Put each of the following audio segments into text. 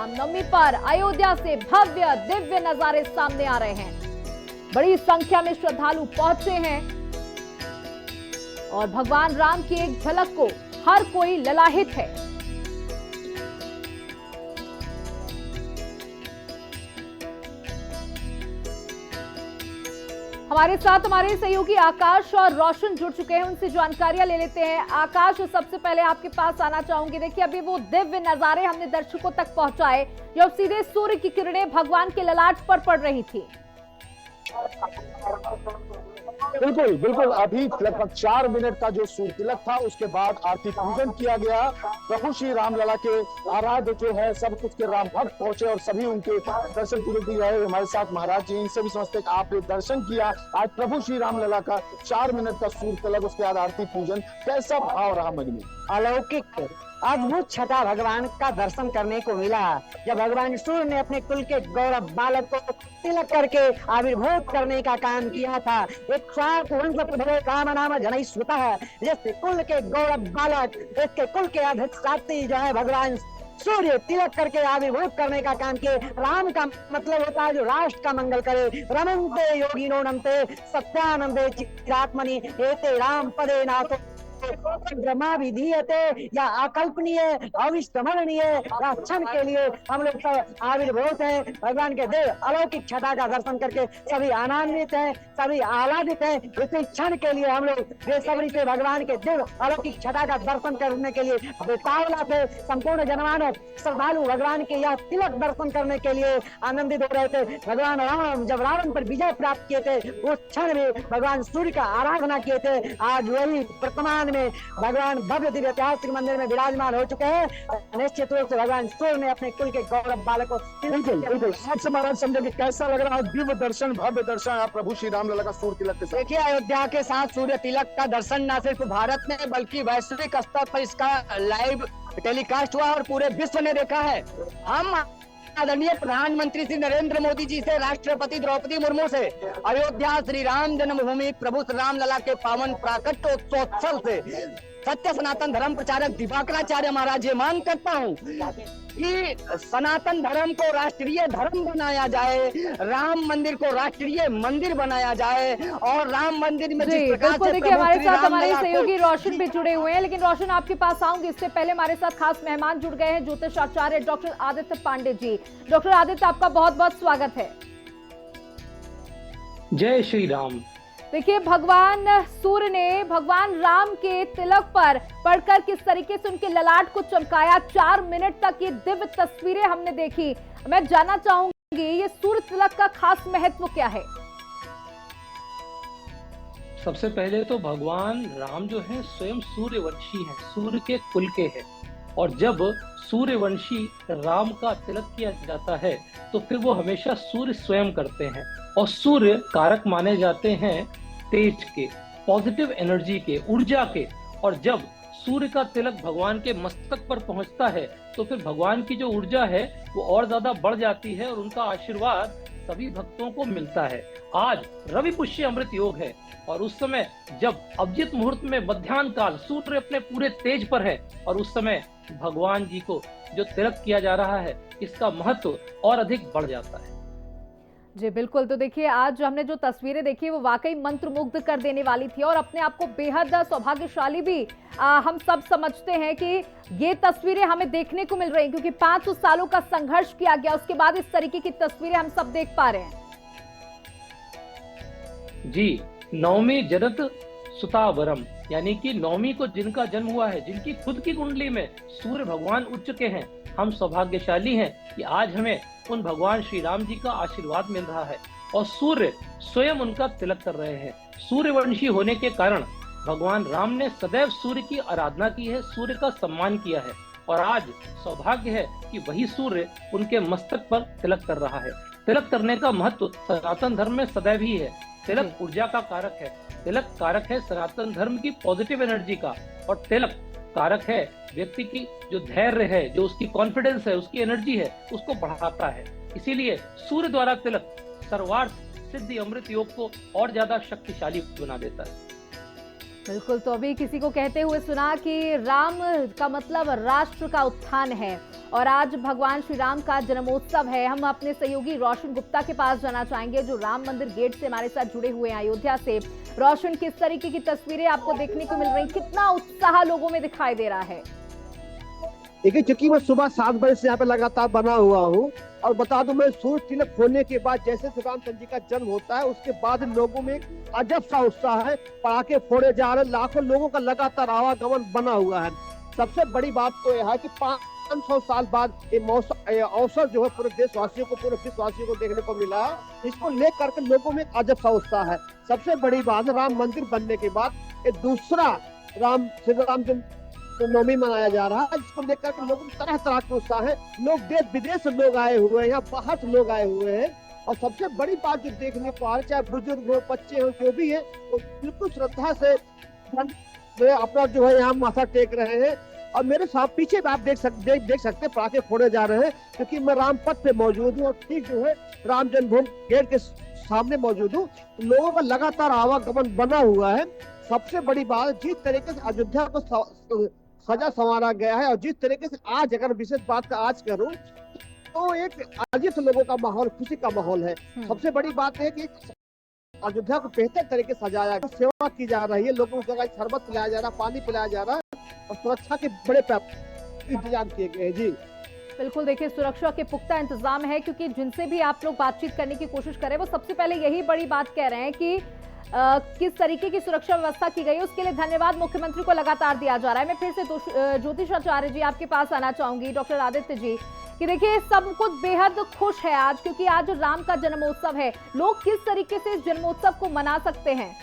रामनवमी पर अयोध्या से भव्य दिव्य नजारे सामने आ रहे हैं। बड़ी संख्या में श्रद्धालु पहुंचे हैं और भगवान राम की एक झलक को हर कोई ललाहित है। हमारे साथ हमारे सहयोगी आकाश और रोशन जुड़ चुके हैं, उनसे जानकारियां ले लेते हैं। आकाश, सबसे पहले आपके पास आना चाहूंगी। देखिए, अभी वो दिव्य नजारे हमने दर्शकों तक पहुंचाए जब सीधे सूर्य की किरणें भगवान के ललाट पर पड़ रही थी। बिल्कुल बिल्कुल, अभी लगभग 4 मिनट का जो सूर्य तिलक था, उसके बाद आरती पूजन किया गया। प्रभु श्री रामलला के आराध्य जो है सब कुछ के राम भक्त पहुंचे और सभी उनके दर्शन पूजन रहे। हमारे साथ महाराज जी, इनसे भी समझते कि आपने दर्शन किया आज प्रभु श्री रामलला का 4 मिनट का सूर्य तिलक, उसके बाद आरती पूजन, कैसा भाव रहा मन में? अलौकिक अद्भुत छठा भगवान का दर्शन करने को मिला। जब भगवान सूर्य ने अपने कुल के गौरव बालक को तिलक करके आविर्भूत करने का काम किया था। एक राम नाम जनई सुता है, जिसके कुल के गौरव बालक, इसके कुल के अधिष्ठात्री जो है भगवान सूर्य, तिलक करके आविर्भूत करने का काम किए। राम का मतलब होता है जो राष्ट्र का मंगल करे। रमन्ते योगिनो नमते सत्यानंदे चिरात्मनि एते राम पदे नाथ ब्रह्मा विधीयते, या अकल्पनीय अविस्मरणीय क्षण के लिए हम लोग सब आविर्भूत हैं। भगवान के देव अलौकिक छठा का दर्शन करके सभी आनंदित हैं, सभी आह्लादित हैं। इसी क्षण के लिए हम लोग बेसब्री से भगवान के देव अलौकिक छठा का दर्शन करने के लिए बेतावला थे। संपूर्ण जनमानव श्रद्धालु भगवान के यह तिलक दर्शन करने के लिए आनंदित हो रहे थे। भगवान राम जब रावण पर विजय प्राप्त किए थे, उस क्षण में भगवान सूर्य का आराधना किए थे। आज वही वर्तमान में भगवान भव्य दिव्य ऐतिहासिक मंदिर में विराजमान हो चुके हैं। निश्चित रूप से भगवान सूर्य ने अपने कुल के गौरव बालक को बिल्कुल आपसे महाराज समझे कि कैसा लग रहा है दिव्य दर्शन, भव्य दर्शन आप प्रभु श्री रामलला का सूर्य तिलक के साथ? देखिए, अयोध्या के साथ सूर्य तिलक का दर्शन न सिर्फ भारत में बल्कि वैश्विक स्तर पर इसका लाइव टेलीकास्ट हुआ और पूरे विश्व ने देखा है। हम आदरणीय प्रधानमंत्री श्री नरेंद्र मोदी जी से, राष्ट्रपति द्रौपदी मुर्मू से अयोध्या श्री राम जन्मभूमि प्रभु श्री रामलला के पावन प्राकट्योत्सव से सत्य सनातन धर्म प्रचारक दिवाकराचार्य महाराज, ये मांग करता हूँ कि सनातन धर्म को राष्ट्रीय धर्म बनाया जाए, राम मंदिर को राष्ट्रीय मंदिर बनाया जाए और राम मंदिर में जिस प्रकार से देखिए, हमारे साथ हमारे सहयोगी रोशन भी जुड़े हुए हैं। लेकिन रोशन, आपके पास आऊंगी, इससे पहले हमारे साथ खास मेहमान जुड़ गए हैं, ज्योतिष आचार्य डॉक्टर आदित्य पांडे जी। डॉक्टर आदित्य, आपका बहुत बहुत स्वागत है। जय श्री राम। देखिए, भगवान सूर्य ने भगवान राम के तिलक पर पढ़कर किस तरीके से उनके ललाट को चमकाया। 4 मिनट तक ये दिव्य तस्वीरें हमने देखी। मैं जानना चाहूंगी, ये सूर्य तिलक का खास महत्व क्या है? सबसे पहले तो भगवान राम जो है स्वयं सूर्यवंशी है, सूर्य के कुल के हैं। और जब सूर्यवंशी राम का तिलक किया जाता है तो फिर वो हमेशा सूर्य स्वयं करते हैं। और सूर्य कारक माने जाते हैं तेज के, पॉजिटिव एनर्जी के, ऊर्जा के। और जब सूर्य का तिलक भगवान के मस्तक पर पहुंचता है तो फिर भगवान की जो ऊर्जा है वो और ज्यादा बढ़ जाती है और उनका आशीर्वाद सभी भक्तों को मिलता है। आज रवि पुष्य अमृत योग है और उस समय जब अभिजित मुहूर्त में मध्याह्न काल सूर्य अपने पूरे तेज पर है और उस समय भगवान जी को जो तिलक किया जा रहा है, इसका महत्व और अधिक बढ़ जाता है। जी बिल्कुल। तो देखिए, आज हमने जो तस्वीरें देखी वो वाकई मंत्रमुग्ध कर देने वाली थी और अपने आप को बेहद सौभाग्यशाली भी हम सब समझते हैं कि ये तस्वीरें हमें देखने को मिल रही हैं, क्योंकि 500 सालों का संघर्ष किया गया, उसके बाद इस तरीके की तस्वीरें हम सब देख पा रहे हैं। जी, नवमी जरत सुतावरम, यानी कि नवमी को जिनका जन्म हुआ है, जिनकी खुद की कुंडली में सूर्य भगवान उच्च के हैं, हम सौभाग्यशाली हैं कि आज हमें उन भगवान श्री राम जी का आशीर्वाद मिल रहा है और सूर्य स्वयं उनका तिलक कर रहे हैं। सूर्यवंशी होने के कारण भगवान राम ने सदैव सूर्य की आराधना की है, सूर्य का सम्मान किया है और आज सौभाग्य है कि वही सूर्य उनके मस्तक पर तिलक कर रहा है। तिलक करने का महत्व सनातन धर्म में सदैव ही है। तिलक ऊर्जा का कारक है, तिलक कारक है सनातन धर्म की पॉजिटिव एनर्जी का, और तिलक कारक है व्यक्ति की जो धैर्य है, जो उसकी कॉन्फिडेंस है, उसकी एनर्जी है, उसको बढ़ाता है। इसीलिए सूर्य द्वारा तिलक सर्वार्थ सिद्धि अमृत योग को और ज्यादा शक्तिशाली बना देता है। बिल्कुल। तो अभी किसी को कहते हुए सुना कि राम का मतलब राष्ट्र का उत्थान है और आज भगवान श्री राम का जन्मोत्सव है। हम अपने सहयोगी रोशन गुप्ता के पास जाना चाहेंगे, जो राम मंदिर गेट से हमारे साथ जुड़े हुए हैं अयोध्या से। रोशन, किस तरीके की तस्वीरें आपको देखने को मिल रही, कितना उत्साह लोगों में दिखाई दे रहा है? देखिए, चूंकि मैं सुबह 7 बजे से यहाँ पे लगातार बना हुआ हूँ, और बता दूं, मैं सूर्य तिलक होने के बाद जैसे श्री रामचंद्र जी का जन्म होता है, उसके बाद लोगों में अजब सा उत्साह है। पटाखे फोड़े जा रहे हैं, लाखों लोगों का लगातार आवागमन बना हुआ है। सबसे बड़ी बात तो यह है कि 500 साल बाद ये अवसर जो है पूरे देशवासियों को, पूरे विश्ववासियों को देखने को मिला है। इसको लेकर के लोगों में अजब सा उत्साह है। सबसे बड़ी बात, राम मंदिर बनने के बाद ये दूसरा श्री रामचंद्र नवमी मनाया जा रहा है, जिसको लेकर के लोगों में तरह तरह के उत्साह है। लोग देश विदेश से लोग आए हुए हैं, यहाँ बाहर से लोग आए हुए हैं। और सबसे बड़ी बात जो देखने को आ रही है, चाहे बुजुर्ग हो, बच्चे हो, जो भी है, वो बिल्कुल श्रद्धा से अपना जो है यहाँ माथा टेक रहे हैं। और मेरे साथ पीछे आप देख सकते हैं, पटाखे फोड़े जा रहे हैं, क्योंकि मैं रामपथ पे मौजूद हूँ और ठीक जो है राम जन्मभूमि गेट के सामने मौजूद हूँ। लोगों का लगातार आवागमन बना हुआ है। सबसे बड़ी बात, जिस तरीके से अयोध्या को सजा संवारा गया है, और जिस तरीके से आज, अगर विशेष बात का आज करूं, तो एक अजीब से लोगों का माहौल, खुशी का माहौल है। सबसे बड़ी बात है कि अयोध्या को बेहतर तरीके से सजाया गया, सेवा की जा रही है, लोगों को जगह शरबत पिलाया जा रहा है, पानी पिलाया जा रहा है, और सुरक्षा के बड़े इंतजाम किए गए हैं। जी बिल्कुल, देखिए, सुरक्षा के पुख्ता इंतजाम है, क्योंकि जिनसे भी आप लोग बातचीत करने की कोशिश करें, वो सबसे पहले यही बड़ी बात कह रहे हैं कि किस तरीके की सुरक्षा व्यवस्था की गई है, उसके लिए धन्यवाद मुख्यमंत्री को लगातार दिया जा रहा है। मैं फिर से ज्योतिष आचार्य जी आपके पास आना चाहूंगी, डॉक्टर आदित्य जी, कि देखिए सब कुछ बेहद खुश है आज, क्योंकि आज राम का जन्मोत्सव है। लोग किस तरीके से इस जन्मोत्सव को मना सकते हैं?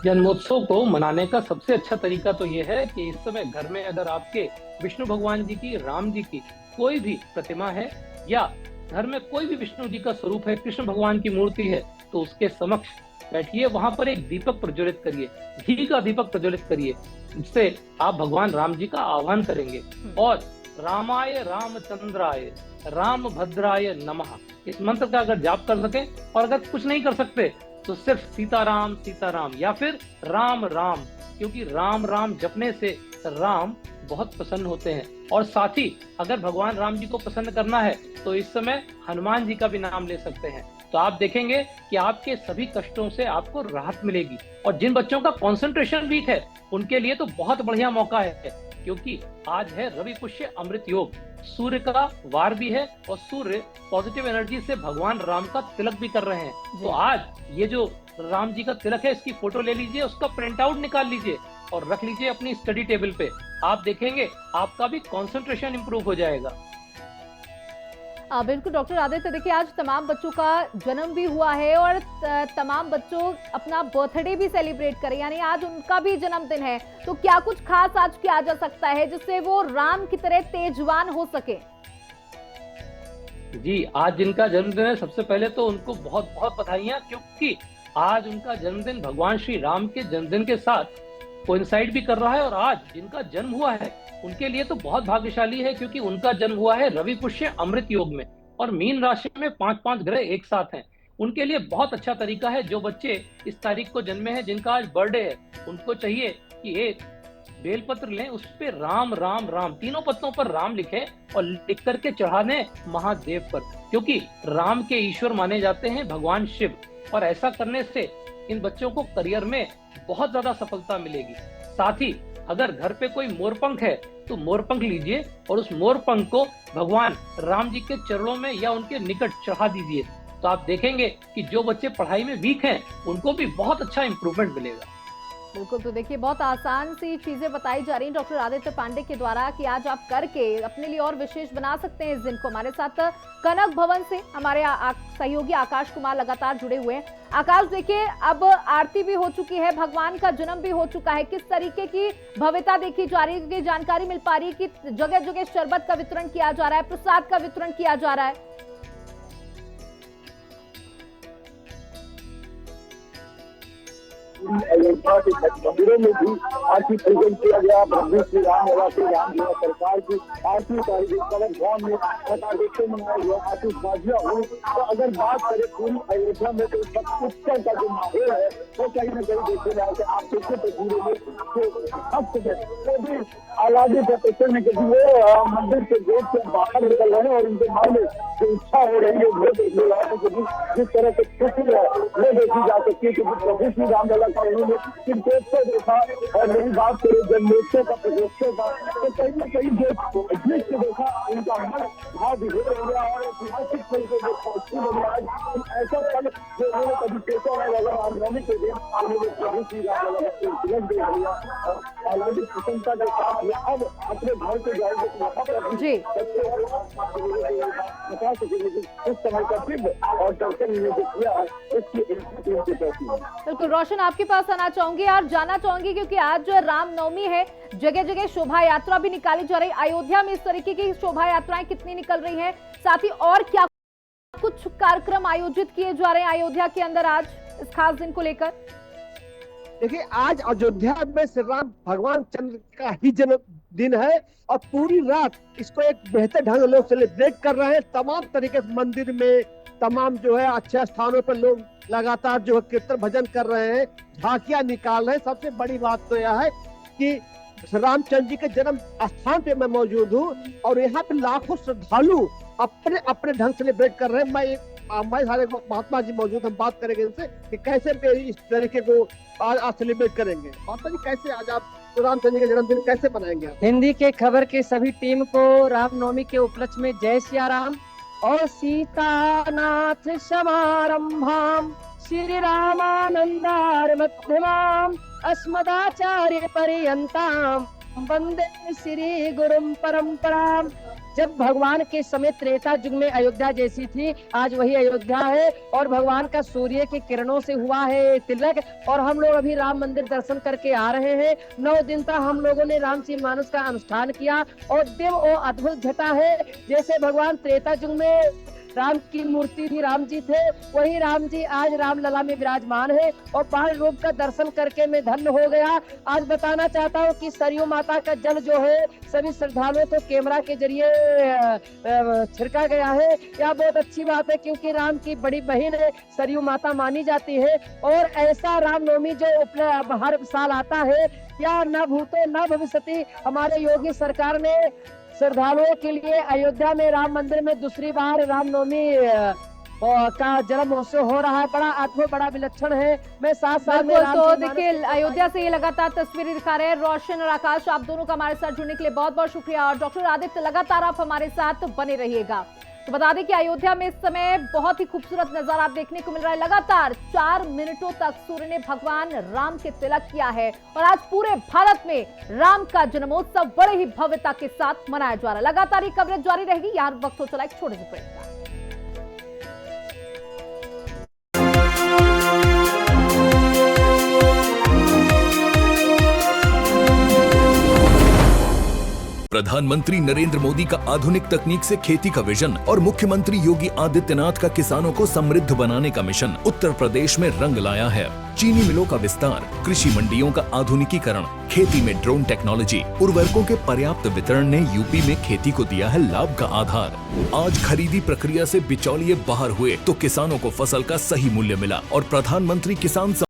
जन्मोत्सव को मनाने का सबसे अच्छा तरीका तो यह है कि इस समय घर में अगर आपके विष्णु भगवान जी की, राम जी की कोई भी प्रतिमा है, या घर में कोई भी विष्णु जी का स्वरूप है, कृष्ण भगवान की मूर्ति है, तो उसके समक्ष बैठिए, वहां पर एक दीपक प्रज्वलित करिए, घी का दीपक प्रज्वलित करिए। इससे आप भगवान राम जी का आह्वान करेंगे, और रामाय रामचंद्राय राम भद्राय नमः, इस मंत्र का अगर जाप कर सके, और अगर कुछ नहीं कर सकते तो सिर्फ सीताराम सीताराम या फिर राम राम, क्योंकि राम राम जपने से राम बहुत प्रसन्न होते हैं। और साथ ही अगर भगवान राम जी को प्रसन्न करना है तो इस समय हनुमान जी का भी नाम ले सकते हैं। तो आप देखेंगे कि आपके सभी कष्टों से आपको राहत मिलेगी। और जिन बच्चों का कंसंट्रेशन वीक है, उनके लिए तो बहुत बढ़िया मौका है, क्योंकि आज है रवि पुष्य अमृत योग, सूर्य का वार भी है, और सूर्य पॉजिटिव एनर्जी से भगवान राम का तिलक भी कर रहे हैं। तो आज ये जो राम जी का तिलक है, इसकी फोटो ले लीजिए, उसका प्रिंट आउट निकाल लीजिए और रख लीजिए अपनी स्टडी टेबल पे। आप देखेंगे आपका भी कंसंट्रेशन इंप्रूव हो जाएगा। बिल्कुल डॉक्टर आदित्य, देखिए आज तमाम बच्चों का जन्म भी हुआ है, और तमाम बच्चों अपना बर्थडे भी सेलिब्रेट करें, यानी आज उनका भी जन्मदिन है। तो क्या कुछ खास आज किया जा सकता है जिससे वो राम की तरह तेजवान हो सके? जी, आज जिनका जन्मदिन है, सबसे पहले तो उनको बहुत बहुत बधाइयां, क्योंकि आज उनका जन्मदिन भगवान श्री राम के जन्मदिन के साथ कोइंसाइड भी कर रहा है। और आज जिनका जन्म हुआ है उनके लिए तो बहुत भाग्यशाली है, क्योंकि उनका जन्म हुआ है रवि पुष्य अमृत योग में, और मीन राशि में 5-5 ग्रह एक साथ हैं। उनके लिए बहुत अच्छा तरीका है। जो बच्चे इस तारीख को जन्मे हैं, जिनका आज बर्थडे है, उनको चाहिए कि एक बेलपत्र लें, उस पे राम राम राम, तीनों पत्तों पर राम लिखें और लिख करके चढ़ाने महादेव पर, क्योंकि राम के ईश्वर माने जाते हैं भगवान शिव। और ऐसा करने से इन बच्चों को करियर में बहुत ज्यादा सफलता मिलेगी। साथ ही अगर घर पे कोई मोरपंख है तो मोरपंख लीजिए, और उस मोरपंख को भगवान राम जी के चरणों में या उनके निकट चढ़ा दीजिए। तो आप देखेंगे कि जो बच्चे पढ़ाई में वीक हैं, उनको भी बहुत अच्छा इंप्रूवमेंट मिलेगा। बिल्कुल, तो देखिए बहुत आसान सी चीजें बताई जा रही हैं डॉक्टर आदित्य पांडे के द्वारा, कि आज आप करके अपने लिए और विशेष बना सकते हैं इस दिन को। हमारे साथ कनक भवन से हमारे सहयोगी आकाश कुमार लगातार जुड़े हुए हैं। आकाश, देखिए अब आरती भी हो चुकी है, भगवान का जन्म भी हो चुका है, किस तरीके की भव्यता देखी जा रही है? क्योंकि जानकारी मिल पा रही है कि जगह जगह शरबत का वितरण किया जा रहा है, प्रसाद का वितरण किया जा रहा है। अयोध्या के मंदिरों में भी आरती पूजन किया गया। प्रभु श्री रामलला के रामलीला सरकार की आरती उतारी कलश भवन में पटाखे मनाया गया, आतिशबाजियां हुई। तो अगर बात करें पूरी अयोध्या में तो सब उत्सव का जो माहौल है वो कहीं न कहीं देखे जाए तो आप देखते तस्वीरों में वो भी आलादी प्रोटेक्शन है, क्योंकि वो मंदिर के गेट से बाहर निकल रहे हैं और उनके मन में जो इच्छा हो रही है वो देखने वाले क्योंकि जिस तरह से खुशी है वो देखी जा सकती है। क्योंकि प्रभु श्री रामलला का उन्होंने दीपोत्सव देखा और मेरी बात करें जन्मोत्सव का प्रजोत्सव का तो कहीं न कहीं जो दृश्य देखा उनका मन भाव विभोर हो गया और ऐतिहासिक तरीके से पहुंची हो गया। ऐसा पल जो उन्होंने कभी सोचा है अगर रामनवमी के दिन उन्होंने प्रभु श्री रामलला का तिलक दे दिया और आलादी प्रसन्नता के साथ अब अपने घर से जाएंगे तो वहाँ पर जी बता सकेंगे उस समय का दिव्य और दर्शन ने जो किया है इसकी टीम के प्रति। बिल्कुल रोशन, आपके पास आना चाहूंगी और जानना चाहूंगी क्योंकि आज जो रामनवमी है जगह जगह शोभा यात्रा भी निकाली जा रही। अयोध्या में इस तरीके की शोभा यात्राएं कितनी निकल रही हैं, साथ ही और क्या कुछ कार्यक्रम आयोजित किए जा रहे हैं अयोध्या के अंदर आज इस खास दिन को लेकर? देखिए, आज अयोध्या में श्री राम भगवान चंद्र का ही जन्मदिन है और पूरी रात इसको एक बेहतर ढंग से लोग सेलिब्रेट कर रहे हैं। तमाम तरीके से मंदिर में तमाम जो है अच्छे स्थानों पर लोग लगातार जो है कीर्तन भजन कर रहे हैं, झांकियां निकाल रहे हैं। सबसे बड़ी बात तो यह है कि रामचंद्र जी के जन्म स्थान पे मैं मौजूद हूँ और यहाँ पे लाखों श्रद्धालु अपने अपने ढंग से सेलिब्रेट कर रहे हैं। हमारे सारे महात्मा जी मौजूद, हम बात करेंगे इनसे कि कैसे इस तरीके को आज सेलिब्रेट करेंगे। महात्मा जी, कैसे आज आप रामचंद्र जी का जन्मदिन कैसे मनाएंगे आप? हिंदी के खबर के सभी टीम को रामनवमी के उपलक्ष्य में जय सिया राम और सीतानाथ समारंभाम श्री रामानंदार मध्यमाम अस्मदाचार्य पर्यंताम वंदे श्री गुरुम परंपराम। जब भगवान के समय त्रेता युग में अयोध्या जैसी थी, आज वही अयोध्या है और भगवान का सूर्य की किरणों से हुआ है तिलक। और हम लोग अभी राम मंदिर दर्शन करके आ रहे हैं। 9 दिन तक हम लोगों ने रामचरितमानस का अनुष्ठान किया और दिव्य और अद्भुत घटा है। जैसे भगवान त्रेता युग में राम की मूर्ति थी, राम जी थे, वही राम जी आज रामलला में विराजमान है और बाल रूप का दर्शन करके मैं धन्य हो गया। आज बताना चाहता हूँ कि सरयू माता का जल जो है सभी श्रद्धालुओं को कैमरा के जरिए छिड़का गया है। यह बहुत अच्छी बात है क्योंकि राम की बड़ी बहन है, सरयू माता मानी जाती है। और ऐसा रामनवमी जो हर साल आता है, या न भूतो न भविष्यति, हमारे योगी सरकार ने श्रद्धालुओं के लिए अयोध्या में राम मंदिर में दूसरी बार रामनवमी का जन्म महोत्सव हो रहा है। बड़ा अद्भुत, बड़ा विलक्षण है। मैं 7 साल में तो देखिए अयोध्या से ये लगातार तस्वीरें दिखा रहे हैं रोशन और आकाश। आप दोनों का हमारे साथ जुड़ने के लिए बहुत बहुत शुक्रिया और डॉक्टर आदित्य लगातार आप हमारे साथ बने रहिएगा। तो बता दें कि अयोध्या में इस समय बहुत ही खूबसूरत नजारा आप देखने को मिल रहा है। लगातार 4 मिनटों तक सूर्य ने भगवान राम के तिलक किया है और आज पूरे भारत में राम का जन्मोत्सव बड़े ही भव्यता के साथ मनाया जा रहा है। लगातार ये कवरेज जारी रहेगी। यार वक्त हो चला एक छोटे से ब्रेक का। प्रधानमंत्री नरेंद्र मोदी का आधुनिक तकनीक से खेती का विजन और मुख्यमंत्री योगी आदित्यनाथ का किसानों को समृद्ध बनाने का मिशन उत्तर प्रदेश में रंग लाया है। चीनी मिलों का विस्तार, कृषि मंडियों का आधुनिकीकरण, खेती में ड्रोन टेक्नोलॉजी, उर्वरकों के पर्याप्त वितरण ने यूपी में खेती को दिया है लाभ का आधार। आज खरीदी प्रक्रिया से बिचौलिए बाहर हुए तो किसानों को फसल का सही मूल्य मिला और प्रधानमंत्री किसान